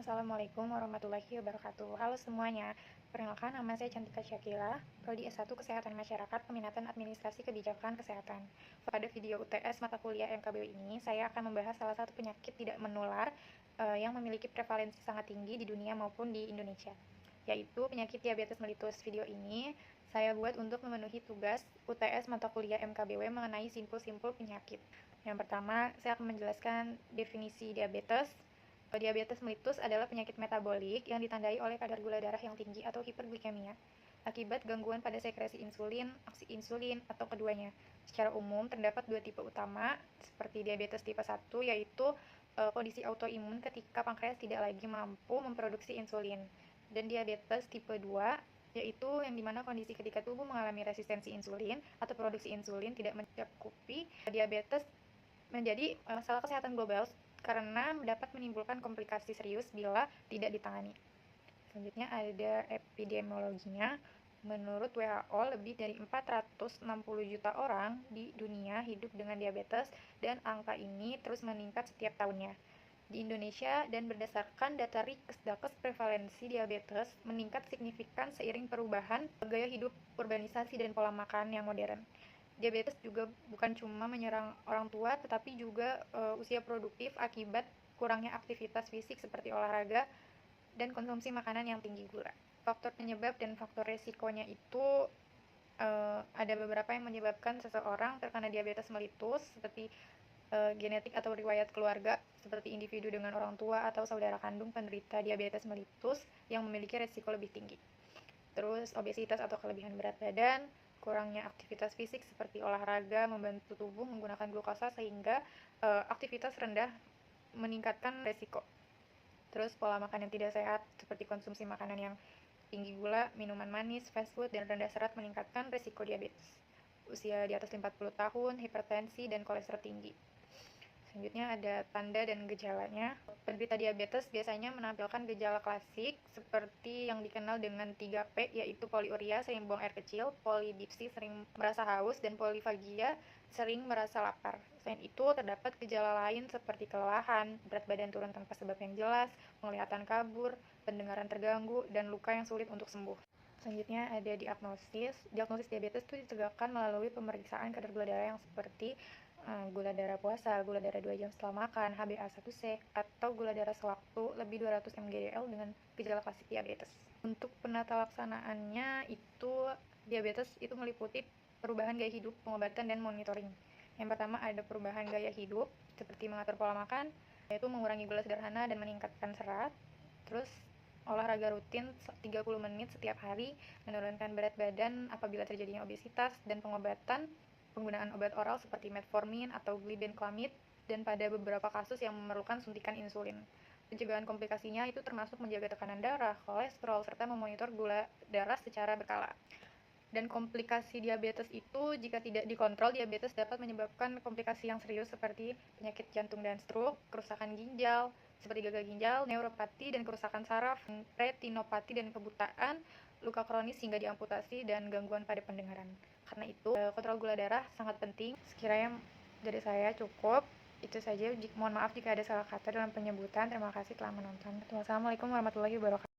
Assalamualaikum warahmatullahi wabarakatuh. Halo semuanya, perkenalkan nama saya Cantika Syakila, Prodi S1 Kesehatan Masyarakat, Peminatan Administrasi Kebijakan Kesehatan. Pada video UTS mata kuliah MKBW ini, saya akan membahas salah satu penyakit tidak menular yang memiliki prevalensi sangat tinggi di dunia maupun di Indonesia, yaitu penyakit diabetes mellitus. Video ini saya buat untuk memenuhi tugas UTS mata kuliah MKBW mengenai simpul-simpul penyakit. Yang pertama, saya akan menjelaskan definisi diabetes. Diabetes mellitus adalah penyakit metabolik yang ditandai oleh kadar gula darah yang tinggi atau hiperglikemia akibat gangguan pada sekresi insulin, aksi insulin, atau keduanya. Secara umum, terdapat dua tipe utama, seperti diabetes tipe 1, yaitu kondisi autoimun ketika pankreas tidak lagi mampu memproduksi insulin. Dan diabetes tipe 2, yaitu yang dimana kondisi ketika tubuh mengalami resistensi insulin atau produksi insulin tidak mencakupi diabetes menjadi masalah kesehatan global karena dapat menimbulkan komplikasi serius bila tidak ditangani. Selanjutnya ada epidemiologinya. Menurut WHO, lebih dari 460 juta orang di dunia hidup dengan diabetes dan angka ini terus meningkat setiap tahunnya. Di Indonesia dan berdasarkan data Rikesdakes, prevalensi diabetes meningkat signifikan seiring perubahan gaya hidup, urbanisasi, dan pola makan yang modern. Diabetes juga bukan cuma menyerang orang tua, tetapi juga usia produktif akibat kurangnya aktivitas fisik seperti olahraga dan konsumsi makanan yang tinggi gula. Faktor penyebab dan faktor resikonya itu ada beberapa yang menyebabkan seseorang terkena diabetes mellitus, seperti genetik atau riwayat keluarga, seperti individu dengan orang tua atau saudara kandung penderita diabetes mellitus yang memiliki resiko lebih tinggi. Terus obesitas atau kelebihan berat badan, kurangnya aktivitas fisik seperti olahraga membantu tubuh menggunakan glukosa sehingga aktivitas rendah meningkatkan resiko. Terus pola makan yang tidak sehat seperti konsumsi makanan yang tinggi gula, minuman manis, fast food, dan rendah serat meningkatkan resiko diabetes. Usia di atas 50 tahun, hipertensi, dan kolesterol tinggi. Selanjutnya ada tanda dan gejalanya. Penderita diabetes biasanya menampilkan gejala klasik seperti yang dikenal dengan 3P, yaitu poliuria, sering buang air kecil, polidipsi, sering merasa haus, dan polifagia, sering merasa lapar. Selain itu, terdapat gejala lain seperti kelelahan, berat badan turun tanpa sebab yang jelas, penglihatan kabur, pendengaran terganggu, dan luka yang sulit untuk sembuh. Selanjutnya ada diagnosis. Diagnosis diabetes itu ditegakkan melalui pemeriksaan kadar gula darah yang seperti gula darah puasa, gula darah 2 jam setelah makan, HbA1c, atau gula darah sewaktu lebih 200 mgdl dengan gejala klasik diabetes. Untuk penata laksanaannya itu diabetes itu meliputi perubahan gaya hidup, pengobatan, dan monitoring. Yang pertama ada perubahan gaya hidup seperti mengatur pola makan, yaitu mengurangi gula sederhana dan meningkatkan serat. Terus olahraga rutin 30 menit setiap hari, menurunkan berat badan apabila terjadinya obesitas, dan pengobatan penggunaan obat oral seperti metformin atau glibenclamid, dan pada beberapa kasus yang memerlukan suntikan insulin. Pencegahan komplikasinya itu termasuk menjaga tekanan darah, kolesterol, serta memonitor gula darah secara berkala. Dan komplikasi diabetes itu jika tidak dikontrol, diabetes dapat menyebabkan komplikasi yang serius seperti penyakit jantung dan stroke, kerusakan ginjal seperti gagal ginjal, neuropati dan kerusakan saraf, retinopati dan kebutaan, luka kronis hingga diamputasi, dan gangguan pada pendengaran. Karena itu, kontrol gula darah sangat penting. Sekiranya dari saya cukup. Itu saja. Mohon maaf jika ada salah kata dalam penyebutan. Terima kasih telah menonton. Wassalamualaikum warahmatullahi wabarakatuh.